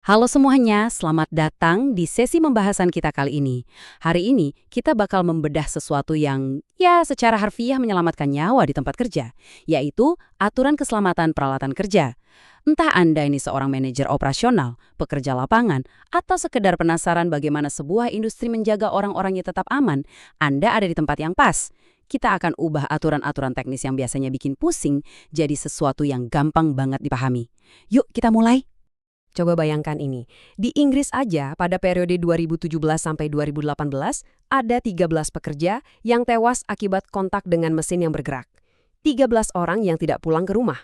Halo semuanya, selamat datang di sesi pembahasan kita kali ini. Hari ini kita bakal membedah sesuatu yang secara harfiah menyelamatkan nyawa di tempat kerja, yaitu aturan keselamatan peralatan kerja. Entah Anda ini seorang manajer operasional, pekerja lapangan, atau sekedar penasaran bagaimana sebuah industri menjaga orang-orangnya tetap aman, Anda ada di tempat yang pas. Kita akan ubah aturan-aturan teknis yang biasanya bikin pusing jadi sesuatu yang gampang banget dipahami. Yuk kita mulai. Coba bayangkan ini, di Inggris aja pada periode 2017 sampai 2018 ada 13 pekerja yang tewas akibat kontak dengan mesin yang bergerak. 13 orang yang tidak pulang ke rumah.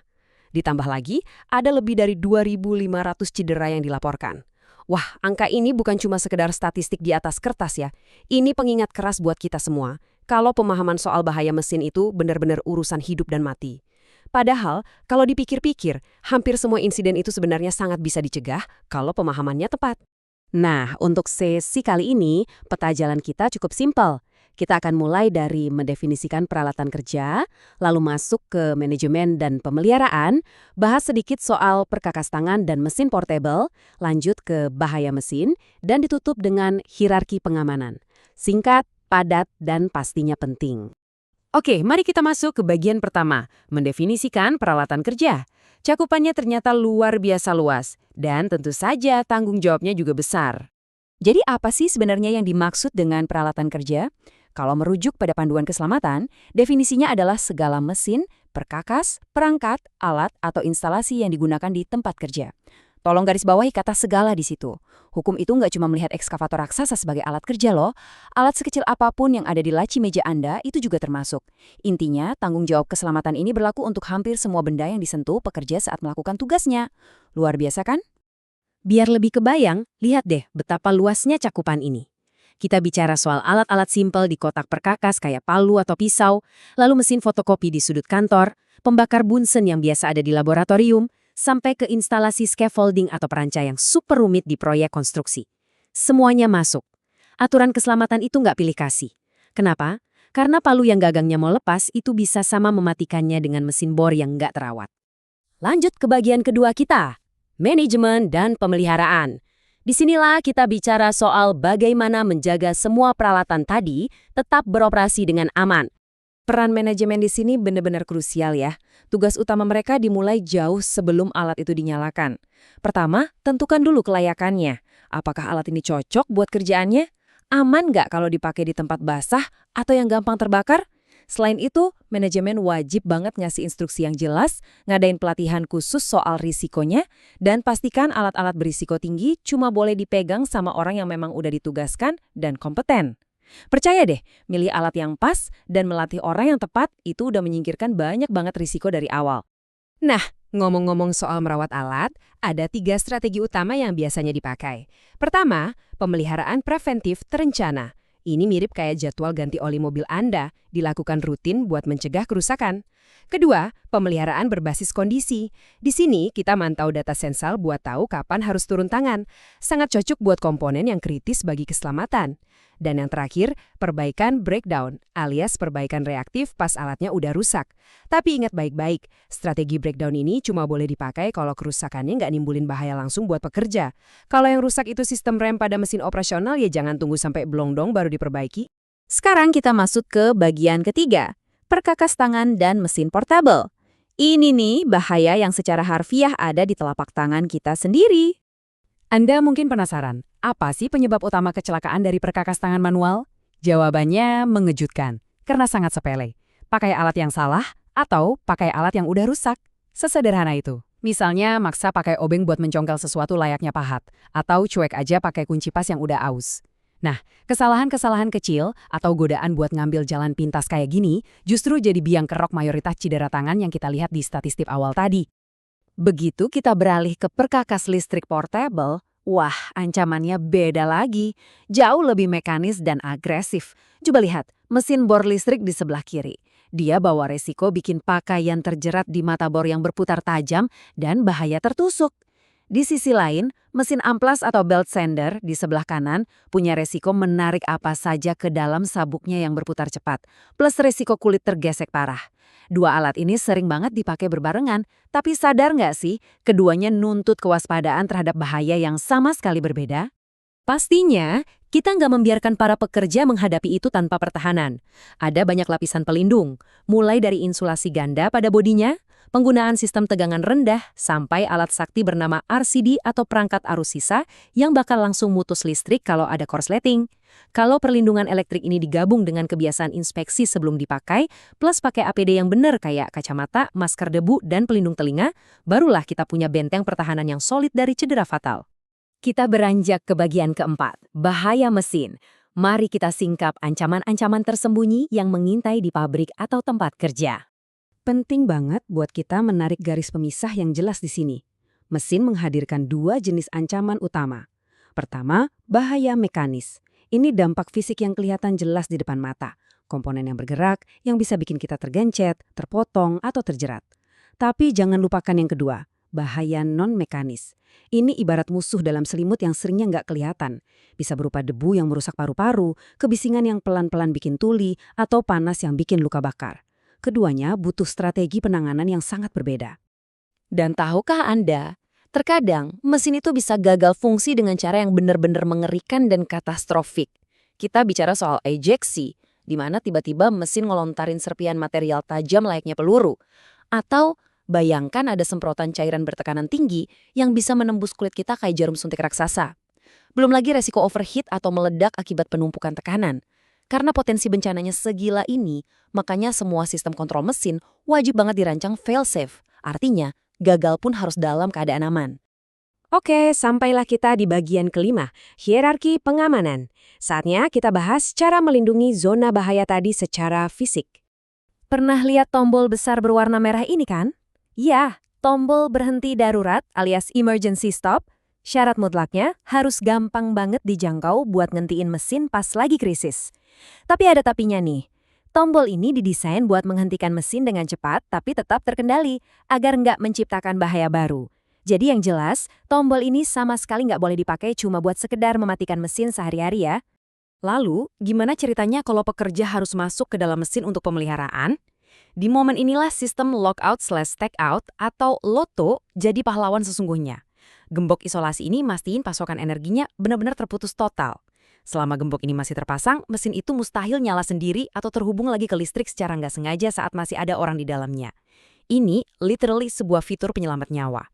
Ditambah lagi, ada lebih dari 2.500 cedera yang dilaporkan. Wah, angka ini bukan cuma sekedar statistik di atas kertas ya. Ini pengingat keras buat kita semua, kalau pemahaman soal bahaya mesin itu benar-benar urusan hidup dan mati. Padahal, kalau dipikir-pikir, hampir semua insiden itu sebenarnya sangat bisa dicegah kalau pemahamannya tepat. Nah, untuk sesi kali ini, peta jalan kita cukup simpel. Kita akan mulai dari mendefinisikan peralatan kerja, lalu masuk ke manajemen dan pemeliharaan, bahas sedikit soal perkakas tangan dan mesin portable, lanjut ke bahaya mesin, dan ditutup dengan hierarki pengamanan. Singkat, padat, dan pastinya penting. Oke, mari kita masuk ke bagian pertama, mendefinisikan peralatan kerja. Cakupannya ternyata luar biasa luas, dan tentu saja tanggung jawabnya juga besar. Jadi apa sih sebenarnya yang dimaksud dengan peralatan kerja? Kalau merujuk pada panduan keselamatan, definisinya adalah segala mesin, perkakas, perangkat, alat, atau instalasi yang digunakan di tempat kerja. Tolong garis bawahi kata segala di situ. Hukum itu nggak cuma melihat ekskavator raksasa sebagai alat kerja loh. Alat sekecil apapun yang ada di laci meja Anda itu juga termasuk. Intinya, tanggung jawab keselamatan ini berlaku untuk hampir semua benda yang disentuh pekerja saat melakukan tugasnya. Luar biasa kan? Biar lebih kebayang, lihat deh betapa luasnya cakupan ini. Kita bicara soal alat-alat simpel di kotak perkakas kayak palu atau pisau, lalu mesin fotokopi di sudut kantor, pembakar bunsen yang biasa ada di laboratorium, sampai ke instalasi scaffolding atau peranca yang super rumit di proyek konstruksi. Semuanya masuk. Aturan keselamatan itu nggak pilih kasih. Kenapa? Karena palu yang gagangnya mau lepas itu bisa sama mematikannya dengan mesin bor yang nggak terawat. Lanjut ke bagian kedua kita, manajemen dan pemeliharaan. Disinilah kita bicara soal bagaimana menjaga semua peralatan tadi tetap beroperasi dengan aman. Peran manajemen di sini benar-benar krusial ya. Tugas utama mereka dimulai jauh sebelum alat itu dinyalakan. Pertama, tentukan dulu kelayakannya. Apakah alat ini cocok buat kerjaannya? Aman nggak kalau dipakai di tempat basah atau yang gampang terbakar? Selain itu, manajemen wajib banget ngasih instruksi yang jelas, ngadain pelatihan khusus soal risikonya, dan pastikan alat-alat berisiko tinggi cuma boleh dipegang sama orang yang memang udah ditugaskan dan kompeten. Percaya deh, milih alat yang pas dan melatih orang yang tepat itu udah menyingkirkan banyak banget risiko dari awal. Nah, ngomong-ngomong soal merawat alat, ada 3 strategi utama yang biasanya dipakai. Pertama, pemeliharaan preventif terencana. Ini mirip kayak jadwal ganti oli mobil Anda, dilakukan rutin buat mencegah kerusakan. Kedua, pemeliharaan berbasis kondisi. Di sini kita mantau data sensal buat tahu kapan harus turun tangan. Sangat cocok buat komponen yang kritis bagi keselamatan. Dan yang terakhir, perbaikan breakdown, alias perbaikan reaktif pas alatnya udah rusak. Tapi ingat baik-baik, strategi breakdown ini cuma boleh dipakai kalau kerusakannya nggak nimbulin bahaya langsung buat pekerja. Kalau yang rusak itu sistem rem pada mesin operasional, ya jangan tunggu sampai blong-dong baru diperbaiki. Sekarang kita masuk ke bagian ketiga, perkakas tangan dan mesin portable. Ini nih bahaya yang secara harfiah ada di telapak tangan kita sendiri. Anda mungkin penasaran, apa sih penyebab utama kecelakaan dari perkakas tangan manual? Jawabannya mengejutkan, karena sangat sepele. Pakai alat yang salah atau pakai alat yang udah rusak. Sesederhana itu. Misalnya maksa pakai obeng buat mencongkel sesuatu layaknya pahat, atau cuek aja pakai kunci pas yang udah aus. Nah, kesalahan-kesalahan kecil atau godaan buat ngambil jalan pintas kayak gini justru jadi biang kerok mayoritas cedera tangan yang kita lihat di statistik awal tadi. Begitu kita beralih ke perkakas listrik portable, wah ancamannya beda lagi. Jauh lebih mekanis dan agresif. Coba lihat, mesin bor listrik di sebelah kiri. Dia bawa resiko bikin pakaian terjerat di mata bor yang berputar tajam dan bahaya tertusuk. Di sisi lain, Mesin amplas atau belt sander di sebelah kanan punya resiko menarik apa saja ke dalam sabuknya yang berputar cepat, plus resiko kulit tergesek parah. Dua alat ini sering banget dipakai berbarengan, tapi sadar nggak sih, keduanya nuntut kewaspadaan terhadap bahaya yang sama sekali berbeda? Pastinya, kita nggak membiarkan para pekerja menghadapi itu tanpa pertahanan. Ada banyak lapisan pelindung, mulai dari insulasi ganda pada bodinya, penggunaan sistem tegangan rendah, sampai alat sakti bernama RCD atau perangkat arus sisa yang bakal langsung mutus listrik kalau ada korsleting. Kalau perlindungan elektrik ini digabung dengan kebiasaan inspeksi sebelum dipakai, plus pakai APD yang benar kayak kacamata, masker debu, dan pelindung telinga, barulah kita punya benteng pertahanan yang solid dari cedera fatal. Kita beranjak ke bagian keempat, bahaya mesin. Mari kita singkap ancaman-ancaman tersembunyi yang mengintai di pabrik atau tempat kerja. Penting banget buat kita menarik garis pemisah yang jelas di sini. Mesin menghadirkan dua jenis ancaman utama. Pertama, bahaya mekanis. Ini dampak fisik yang kelihatan jelas di depan mata. Komponen yang bergerak yang bisa bikin kita tergencet, terpotong, atau terjerat. Tapi jangan lupakan yang kedua, bahaya non-mekanis. Ini ibarat musuh dalam selimut yang seringnya nggak kelihatan. Bisa berupa debu yang merusak paru-paru, kebisingan yang pelan-pelan bikin tuli, atau panas yang bikin luka bakar. Keduanya butuh strategi penanganan yang sangat berbeda. Dan tahukah Anda, terkadang mesin itu bisa gagal fungsi dengan cara yang benar-benar mengerikan dan katastrofik. Kita bicara soal ejeksi, di mana tiba-tiba mesin ngelontarin serpian material tajam layaknya peluru. Atau bayangkan ada semprotan cairan bertekanan tinggi yang bisa menembus kulit kita kayak jarum suntik raksasa. Belum lagi resiko overheat atau meledak akibat penumpukan tekanan. Karena potensi bencananya segila ini, makanya semua sistem kontrol mesin wajib banget dirancang fail-safe. Artinya, gagal pun harus dalam keadaan aman. Oke, sampailah kita di bagian kelima, hierarki pengamanan. Saatnya kita bahas cara melindungi zona bahaya tadi secara fisik. Pernah lihat tombol besar berwarna merah ini kan? Ya, tombol berhenti darurat alias emergency stop. Syarat mutlaknya harus gampang banget dijangkau buat ngentiin mesin pas lagi krisis. Tapi ada tapinya nih. Tombol ini didesain buat menghentikan mesin dengan cepat tapi tetap terkendali agar nggak menciptakan bahaya baru. Jadi yang jelas, tombol ini sama sekali nggak boleh dipakai cuma buat sekedar mematikan mesin sehari-hari ya. Lalu, gimana ceritanya kalau pekerja harus masuk ke dalam mesin untuk pemeliharaan? Di momen inilah sistem lockout/tagout atau LOTO jadi pahlawan sesungguhnya. Gembok isolasi ini mastiin pasokan energinya benar-benar terputus total. Selama gembok ini masih terpasang, mesin itu mustahil nyala sendiri atau terhubung lagi ke listrik secara nggak sengaja saat masih ada orang di dalamnya. Ini literally sebuah fitur penyelamat nyawa.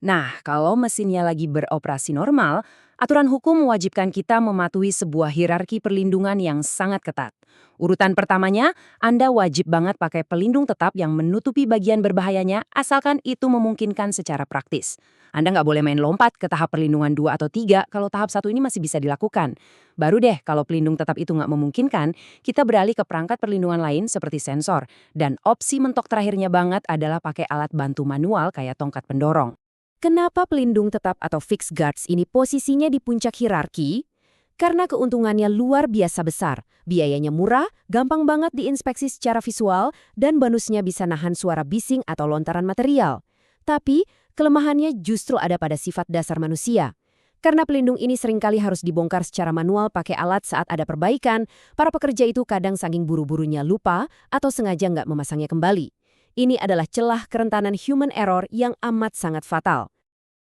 Nah, kalau mesinnya lagi beroperasi normal, aturan hukum mewajibkan kita mematuhi sebuah hierarki perlindungan yang sangat ketat. Urutan pertamanya, Anda wajib banget pakai pelindung tetap yang menutupi bagian berbahayanya asalkan itu memungkinkan secara praktis. Anda nggak boleh main lompat ke tahap perlindungan 2 atau 3 kalau tahap 1 ini masih bisa dilakukan. Baru deh kalau pelindung tetap itu nggak memungkinkan, kita beralih ke perangkat perlindungan lain seperti sensor. Dan opsi mentok terakhirnya banget adalah pakai alat bantu manual kayak tongkat pendorong. Kenapa pelindung tetap atau fixed guards ini posisinya di puncak hierarki? Karena keuntungannya luar biasa besar, biayanya murah, gampang banget diinspeksi secara visual, dan bonusnya bisa nahan suara bising atau lontaran material. Tapi, kelemahannya justru ada pada sifat dasar manusia. Karena pelindung ini seringkali harus dibongkar secara manual pakai alat saat ada perbaikan, para pekerja itu kadang saking buru-burunya lupa atau sengaja nggak memasangnya kembali. Ini adalah celah kerentanan human error yang amat sangat fatal.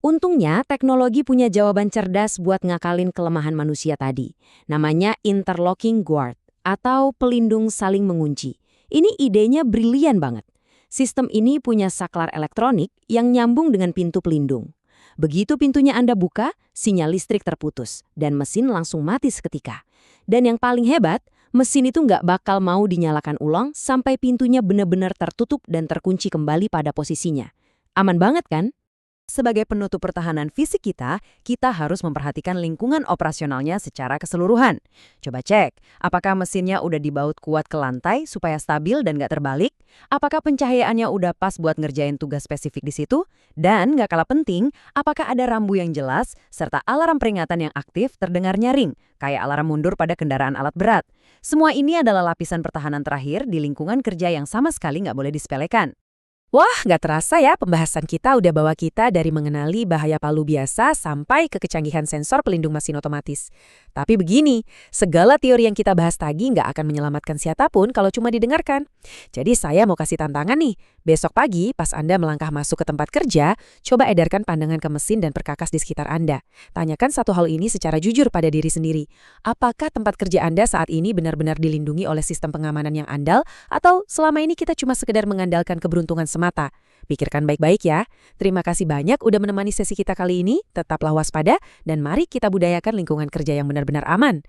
Untungnya, teknologi punya jawaban cerdas buat ngakalin kelemahan manusia tadi. Namanya interlocking guard atau pelindung saling mengunci. Ini idenya brilian banget. Sistem ini punya saklar elektronik yang nyambung dengan pintu pelindung. Begitu pintunya Anda buka, sinyal listrik terputus dan mesin langsung mati seketika. Dan yang paling hebat, mesin itu nggak bakal mau dinyalakan ulang sampai pintunya benar-benar tertutup dan terkunci kembali pada posisinya. Aman banget kan? Sebagai penutup pertahanan fisik kita harus memperhatikan lingkungan operasionalnya secara keseluruhan. Coba cek, apakah mesinnya udah dibaut kuat ke lantai supaya stabil dan nggak terbalik? Apakah pencahayaannya udah pas buat ngerjain tugas spesifik di situ? Dan nggak kalah penting, apakah ada rambu yang jelas serta alarm peringatan yang aktif terdengar nyaring, kayak alarm mundur pada kendaraan alat berat? Semua ini adalah lapisan pertahanan terakhir di lingkungan kerja yang sama sekali nggak boleh disepelekan. Wah, nggak terasa ya pembahasan kita udah bawa kita dari mengenali bahaya palu biasa sampai ke kecanggihan sensor pelindung mesin otomatis. Tapi begini, segala teori yang kita bahas tadi nggak akan menyelamatkan siapapun kalau cuma didengarkan. Jadi saya mau kasih tantangan nih. Besok pagi, pas Anda melangkah masuk ke tempat kerja, coba edarkan pandangan ke mesin dan perkakas di sekitar Anda. Tanyakan satu hal ini secara jujur pada diri sendiri. Apakah tempat kerja Anda saat ini benar-benar dilindungi oleh sistem pengamanan yang andal, atau selama ini kita cuma sekedar mengandalkan keberuntungan semata? Pikirkan baik-baik ya. Terima kasih banyak udah menemani sesi kita kali ini. Tetaplah waspada dan mari kita budayakan lingkungan kerja yang benar-benar aman.